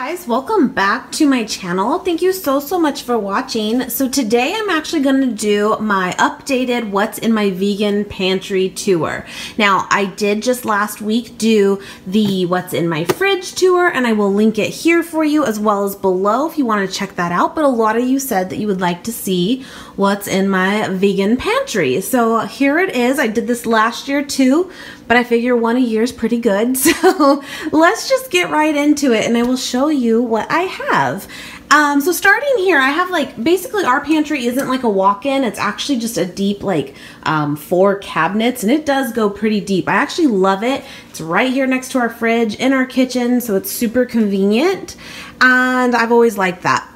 guys, welcome back to my channel. Thank you so much for watching. So today I'm actually going to do my updated what's in my vegan pantry tour. Now I did just last week do the what's in my fridge tour, and I will link it here for you as well as below if you want to check that out. But a lot of you said that you would like to see what's in my vegan pantry. So here it is. I did this last year too, but I figure one a year is pretty good. So let's just get right into it and I will show you what I have. So starting here, I have basically our pantry isn't like a walk-in. It's actually just a deep 4 cabinets, and it does go pretty deep. I actually love it. It's right here next to our fridge in our kitchen, so it's super convenient, and I've always liked that.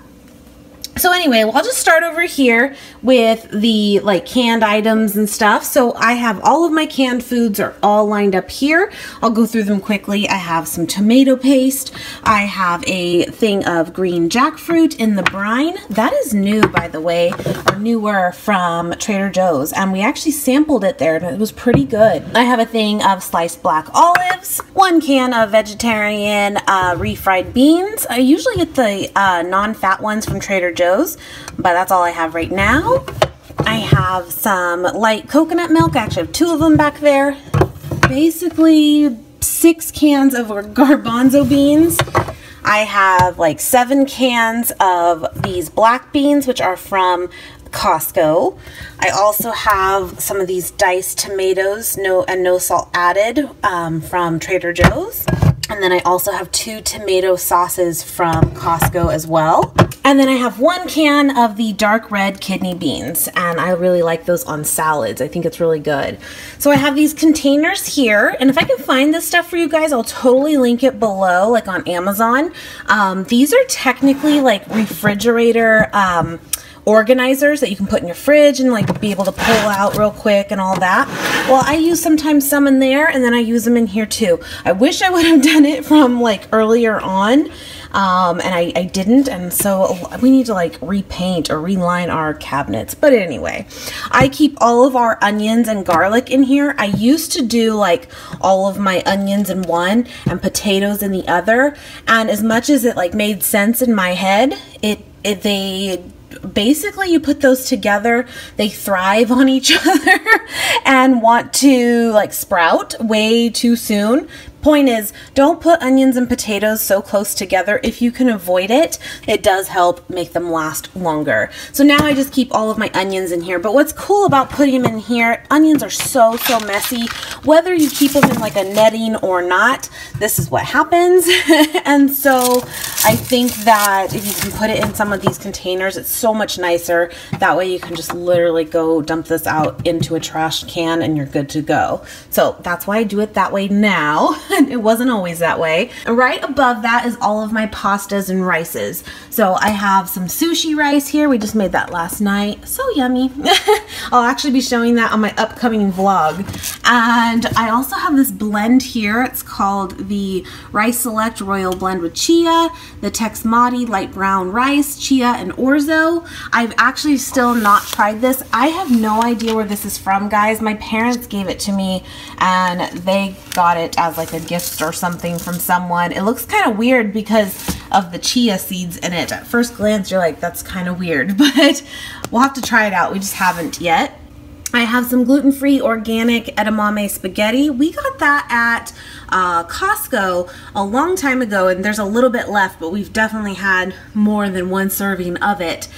So anyway, I'll just start over here with the canned items and stuff. So I have all of my canned foods are all lined up here. I'll go through them quickly. I have some tomato paste. I have a thing of green jackfruit in the brine. That is new, by the way, or newer from Trader Joe's. And we actually sampled it there and it was pretty good. I have a thing of sliced black olives, 1 can of vegetarian refried beans. I usually get the non-fat ones from Trader Joe's, but that's all I have right now. I have some light coconut milk. I actually have 2 of them back there. Basically 6 cans of garbanzo beans. I have 7 cans of these black beans, which are from Costco. I also have some of these diced tomatoes, no salt added, from Trader Joe's. And then I also have 2 tomato sauces from Costco as well. And then I have 1 can of the dark red kidney beans, and I really like those on salads. I think it's really good. So I have these containers here, and if I can find this stuff for you guys, I'll totally link it below, on Amazon. These are technically refrigerator organizers that you can put in your fridge and be able to pull out real quick and all that. Well, I use sometimes some in there, and then I use them in here too. I wish I would have done it from earlier on, and I didn't, and so we need to repaint or reline our cabinets. But anyway, I keep all of our onions and garlic in here. I used to do all of my onions in one and potatoes in the other, and as much as it made sense in my head, they basically, you put those together, they thrive on each other and want to sprout way too soon. Point is, don't put onions and potatoes so close together. If you can avoid it, it does help make them last longer. So now I just keep all of my onions in here. But what's cool about putting them in here, onions are so messy. Whether you keep them in a netting or not, this is what happens. And so I think that if you can put it in some of these containers, it's so much nicer. That way you can just literally go dump this out into a trash can and you're good to go. So that's why I do it that way now. It wasn't always that way. And right above that is all of my pastas and rices. So I have some sushi rice here. We just made that last night. So yummy. I'll actually be showing that on my upcoming vlog. And I also have this blend here. It's called the Rice Select Royal Blend with Chia, the Texmati Light Brown Rice, Chia, and Orzo. I've actually still not tried this. I have no idea where this is from, guys. My parents gave it to me and they got it as a gift or something from someone. It looks kind of weird because of the chia seeds in it. At first glance, you're like, that's kind of weird, but we'll have to try it out. We just haven't yet. I have some gluten-free organic edamame spaghetti. We got that at Costco a long time ago, and there's a little bit left, but we've definitely had more than 1 serving of it.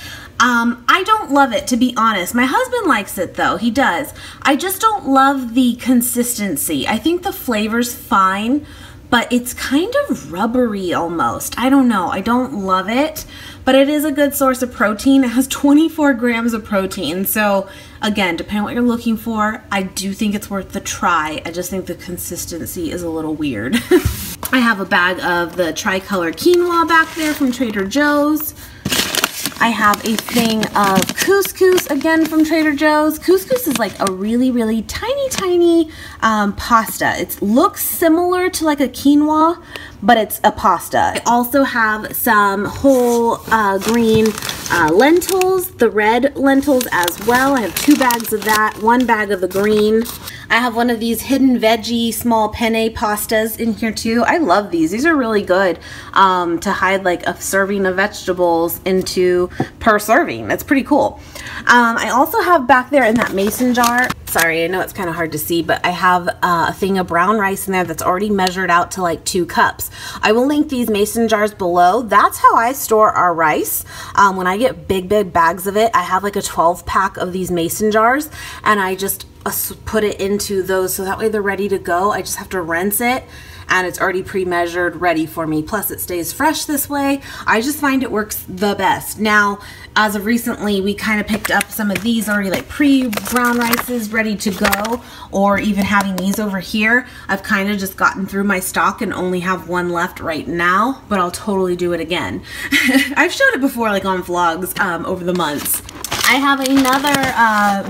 I don't love it, to be honest. My husband likes it though. He does. I just don't love the consistency. I think the flavor's fine, but it's kind of rubbery almost. I don't know. I don't love it, but it is a good source of protein. It has 24 grams of protein. So again, depending on what you're looking for, I do think it's worth the try. I just think the consistency is a little weird. I have a bag of the tricolor quinoa back there from Trader Joe's. I have a thing of couscous again from Trader Joe's. Couscous is a really tiny pasta. It looks similar to a quinoa, but it's a pasta. I also have some whole green lentils, the red lentils as well. I have 2 bags of that, 1 bag of the green. I have one of these hidden veggie small penne pastas in here too. I love these. These are really good to hide like a serving of vegetables into per serving. That's pretty cool. I also have back there in that mason jar, sorry, I know it's kind of hard to see, but I have a thing of brown rice in there that's already measured out to like 2 cups. I will link these mason jars below. That's how I store our rice. When I get big bags of it, I have like a 12-pack of these mason jars, and I just put it into those so that way they're ready to go. I just have to rinse it, and it's already pre-measured, ready for me. Plus it stays fresh this way. I just find it works the best. Now, as of recently, we kind of picked up some of these already like pre-brown rices ready to go, or even having these over here. I've kind of just gotten through my stock and only have one left right now, but I'll totally do it again. I've showed it before, like on vlogs over the months. I have another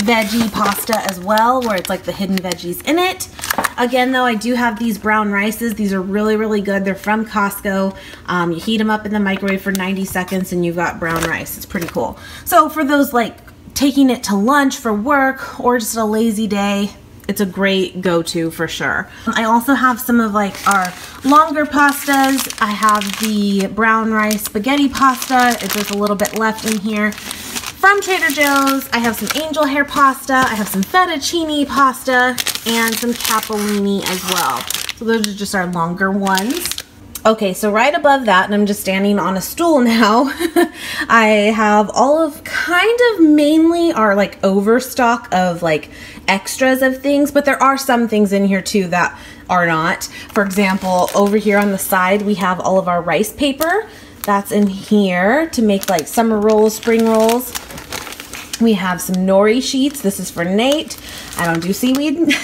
veggie pasta as well, where it's like the hidden veggies in it. Again, though, I do have these brown rices. These are really good. They're from Costco. You heat them up in the microwave for 90 seconds and you've got brown rice. It's pretty cool. So for those like taking it to lunch for work or just a lazy day, it's a great go-to for sure. I also have some of like our longer pastas. I have the brown rice spaghetti pasta. There's a little bit left in here. From Trader Joe's, I have some angel hair pasta, I have some fettuccine pasta, and some capellini as well. So those are just our longer ones. Okay, so right above that, and I'm just standing on a stool now, I have all of kind of mainly our like overstock of like extras of things, but there are some things in here too that are not. For example, over here on the side, we have all of our rice paper. That's in here to make like summer rolls, spring rolls. We have some nori sheets. This is for Nate. I don't do seaweed.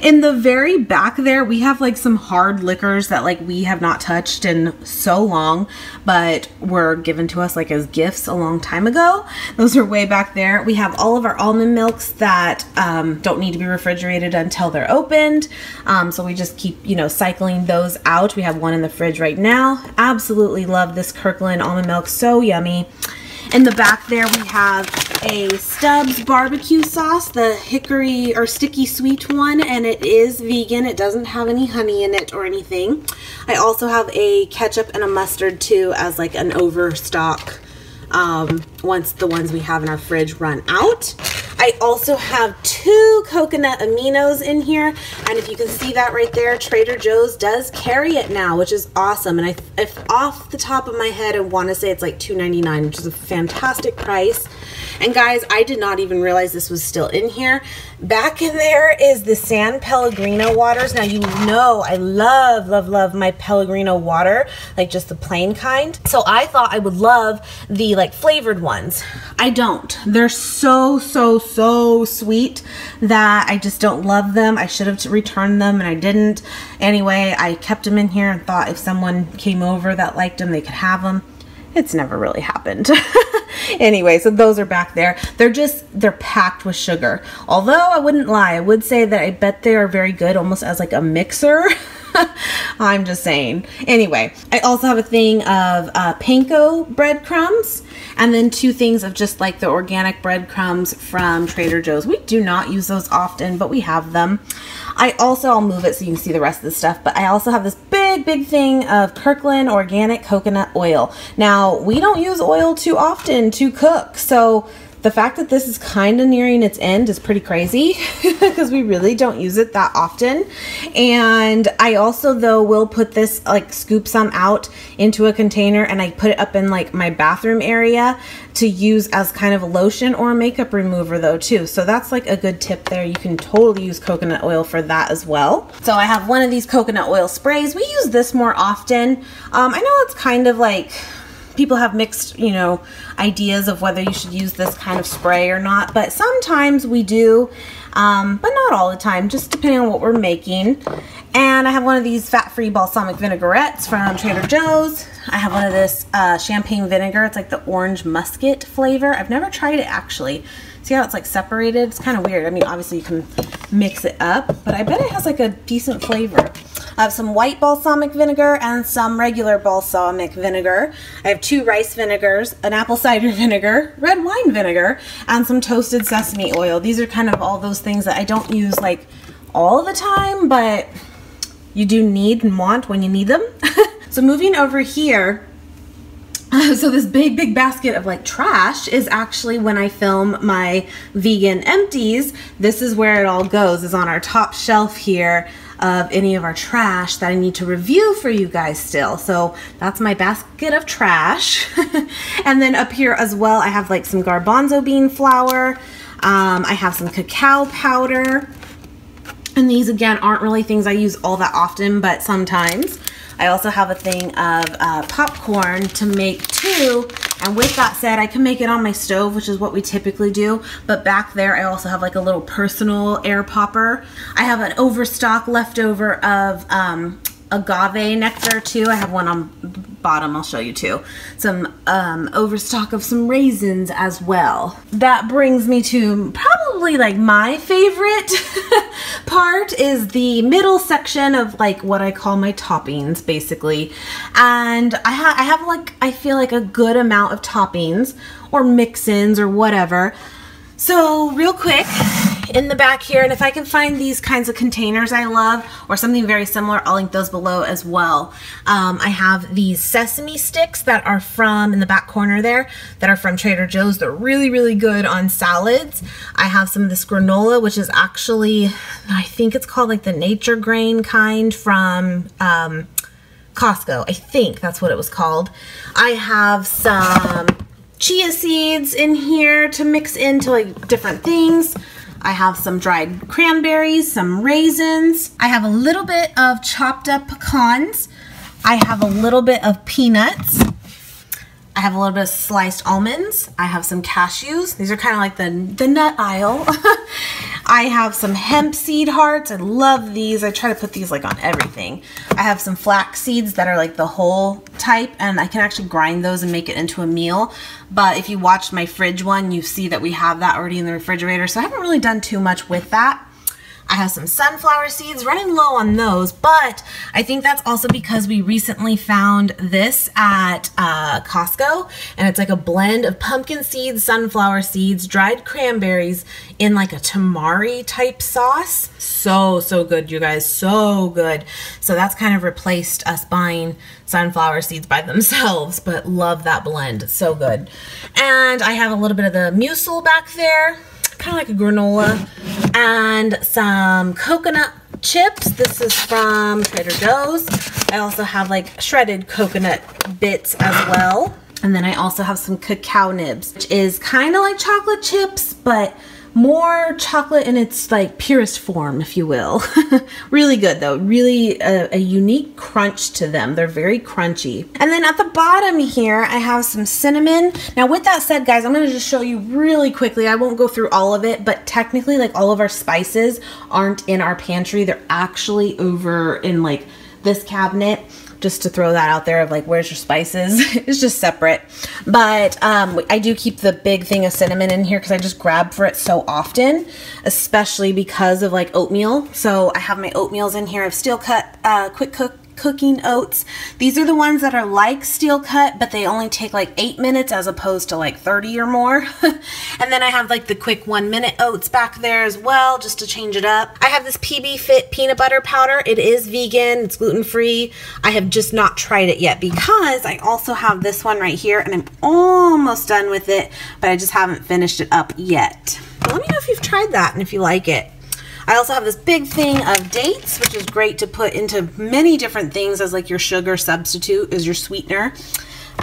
In the very back there, we have like some hard liquors that like we have not touched in so long, but were given to us like as gifts a long time ago. Those are way back there. We have all of our almond milks that don't need to be refrigerated until they're opened. So we just keep, you know, cycling those out. We have one in the fridge right now. Absolutely love this Kirkland almond milk. So yummy. In the back there, we have a Stubbs barbecue sauce, the hickory or sticky sweet one, and it is vegan. It doesn't have any honey in it or anything. I also have a ketchup and a mustard too as like an overstock once the ones we have in our fridge run out. I also have 2 coconut aminos in here, and if you can see that right there, Trader Joe's does carry it now, which is awesome. And if off the top of my head, I want to say it's like $2.99, which is a fantastic price. And guys, I did not even realize this was still in here. Back in there is the San Pellegrino waters. Now, you know I love my Pellegrino water, like just the plain kind. So I thought I would love the like flavored ones. I don't. They're so sweet that I just don't love them. I should have returned them and I didn't. Anyway, I kept them in here and thought if someone came over that liked them, they could have them. It's never really happened. Anyway, so those are back there. They're packed with sugar. Although I wouldn't lie, I would say that I bet they are very good almost as like a mixer. I'm just saying. Anyway, I also have a thing of panko breadcrumbs, and then 2 things of just like the organic breadcrumbs from Trader Joe's. We do not use those often, but we have them. I'll move it so you can see the rest of the stuff, but I also have this big thing of Kirkland organic coconut oil. Now, we don't use oil too often to cook, so the fact that this is kind of nearing its end is pretty crazy because we really don't use it that often. And I also, though, will put this, like scoop some out into a container and I put it up in like my bathroom area to use as kind of a lotion or a makeup remover though too. So that's like a good tip there. You can totally use coconut oil for that as well. So I have one of these coconut oil sprays. We use this more often. I know it's kind of like people have mixed, you know, ideas of whether you should use this kind of spray or not, but sometimes we do, but not all the time, just depending on what we're making. And I have one of these fat-free balsamic vinaigrettes from Trader Joe's. I have one of this champagne vinegar. It's like the orange musket flavor. I've never tried it actually. See how it's like separated? It's kind of weird. I mean, obviously you can mix it up, but I bet it has like a decent flavor. I have some white balsamic vinegar and some regular balsamic vinegar. I have 2 rice vinegars, an apple cider vinegar, red wine vinegar, and some toasted sesame oil. These are kind of all those things that I don't use like all the time, but you do need and want when you need them. So moving over here, so this big basket of like trash is actually when I film my vegan empties. This is where it all goes, is on our top shelf here of any of our trash that I need to review for you guys still. So that's my basket of trash. And then up here as well, I have like some garbanzo bean flour. I have some cacao powder. And these again aren't really things I use all that often, but sometimes. I also have a thing of popcorn to make too, and with that said, I can make it on my stove, which is what we typically do, but back there I also have like a little personal air popper. I have an overstock leftover of agave nectar too. I have one on the bottom, I'll show you too. Some overstock of some raisins as well. That brings me to probably like my favorite part is the middle section of like what I call my toppings basically. And I have like, I feel like a good amount of toppings or mix-ins or whatever. So real quick, in the back here, and if I can find these kinds of containers I love or something very similar, I'll link those below as well. I have these sesame sticks that are from, in the back corner there, that are from Trader Joe's. They're really good on salads. I have some of this granola, which is actually, I think it's called like the nature grain kind from Costco. I think that's what it was called. I have some chia seeds in here to mix into like different things. I have some dried cranberries, some raisins. I have a little bit of chopped up pecans. I have a little bit of peanuts. I have a little bit of sliced almonds. I have some cashews. These are kind of like the nut aisle. I have some hemp seed hearts. I love these. I try to put these like on everything. I have some flax seeds that are like the whole type, and I can actually grind those and make it into a meal. But if you watched my fridge one, you see that we have that already in the refrigerator. So I haven't really done too much with that. I have some sunflower seeds, running low on those, but I think that's also because we recently found this at Costco, and it's like a blend of pumpkin seeds, sunflower seeds, dried cranberries in like a tamari type sauce. So good, you guys, so good. So that's kind of replaced us buying sunflower seeds by themselves, but love that blend, so good. And I have a little bit of the muesli back there, kind of like a granola, and some coconut chips. This is from Trader Joe's. I also have like shredded coconut bits as well. And then I also have some cacao nibs, which is kind of like chocolate chips, but more chocolate in its like purest form, if you will. Really good though, really a unique crunch to them. They're very crunchy. And then at the bottom here, I have some cinnamon. Now with that said, guys, I'm gonna just show you really quickly. I won't go through all of it, but technically like all of our spices aren't in our pantry. They're actually over in like this cabinet. Just to throw that out there of like, where's your spices? It's just separate. But I do keep the big thing of cinnamon in here because I just grab for it so often, especially because of like oatmeal. So I have my oatmeals in here. I have steel cut quick cooking oats. These are the ones that are like steel cut, but they only take like 8 minutes as opposed to like 30 or more. And then I have like the quick 1-minute oats back there as well, just to change it up. I have this PB Fit peanut butter powder. It is vegan, it's gluten-free. I have just not tried it yet because I also have this one right here, and I'm almost done with it, but I just haven't finished it up yet. But let me know if you've tried that and if you like it. I also have this big thing of dates, which is great to put into many different things as like your sugar substitute, as your sweetener.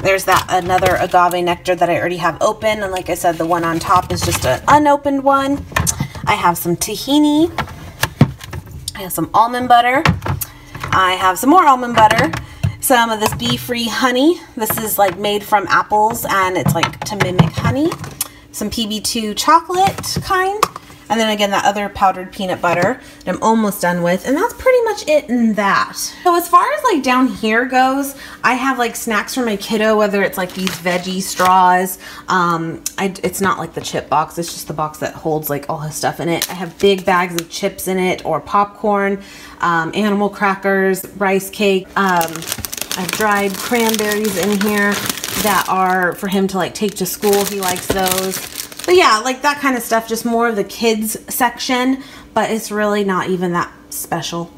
There's that another agave nectar that I already have open, and like I said, the one on top is just an unopened one. I have some tahini. I have some almond butter. I have some more almond butter. Some of this bee-free honey. This is like made from apples, and it's like to mimic honey. Some PB2 chocolate kind. And then again, that other powdered peanut butter that I'm almost done with. And that's pretty much it in that. So as far as like down here goes, I have like snacks for my kiddo, whether it's like these veggie straws. It's not like the chip box. It's just the box that holds like all his stuff in it. I have big bags of chips in it, or popcorn, animal crackers, rice cake. I have dried cranberries in here that are for him to like take to school. He likes those. But yeah, like that kind of stuff, just more of the kids section. but it's really not even that special.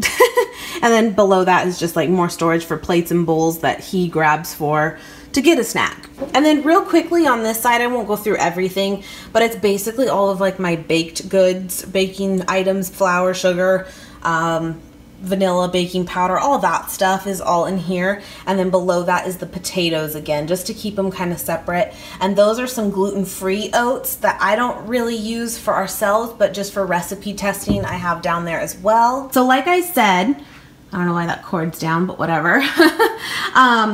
And then below that is just like more storage for plates and bowls that he grabs for to get a snack. And then real quickly on this side, I won't go through everything, but it's basically all of like my baked goods, baking items, flour, sugar, vanilla, baking powder, all that stuff is all in here. And then below that is the potatoes again, just to keep them kind of separate. And those are some gluten-free oats that I don't really use for ourselves, but just for recipe testing I have down there as well. So like I said, I don't know why that cord's down, but whatever.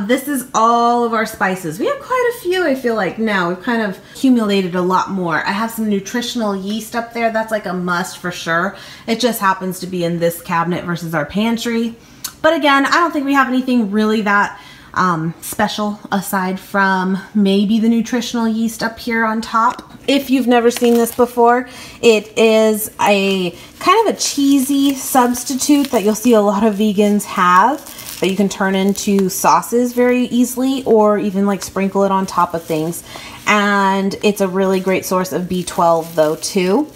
This is all of our spices. We have quite a few, I feel like now. We've kind of accumulated a lot more. I have some nutritional yeast up there. That's like a must for sure. It just happens to be in this cabinet versus our pantry. But again, I don't think we have anything really that special aside from maybe the nutritional yeast up here on top. If you've never seen this before, it is a kind of a cheesy substitute that you'll see a lot of vegans have that you can turn into sauces very easily, or even like sprinkle it on top of things. And it's a really great source of B12 though too.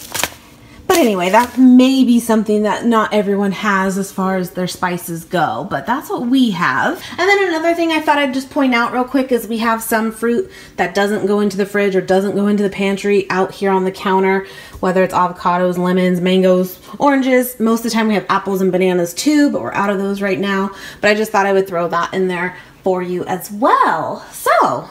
But anyway, that may be something that not everyone has as far as their spices go, but that's what we have. And then another thing I thought I'd just point out real quick is we have some fruit that doesn't go into the fridge or doesn't go into the pantry out here on the counter, whether it's avocados, lemons, mangoes, oranges. Most of the time we have apples and bananas too, but we're out of those right now. But I just thought I would throw that in there for you as well. So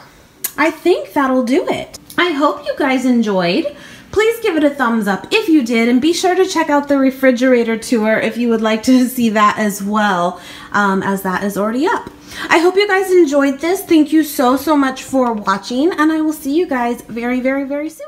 I think that'll do it. I hope you guys enjoyed. Please give it a thumbs up if you did, and be sure to check out the refrigerator tour if you would like to see that as well, as that is already up. I hope you guys enjoyed this. Thank you so much for watching, and I will see you guys very, very, very soon.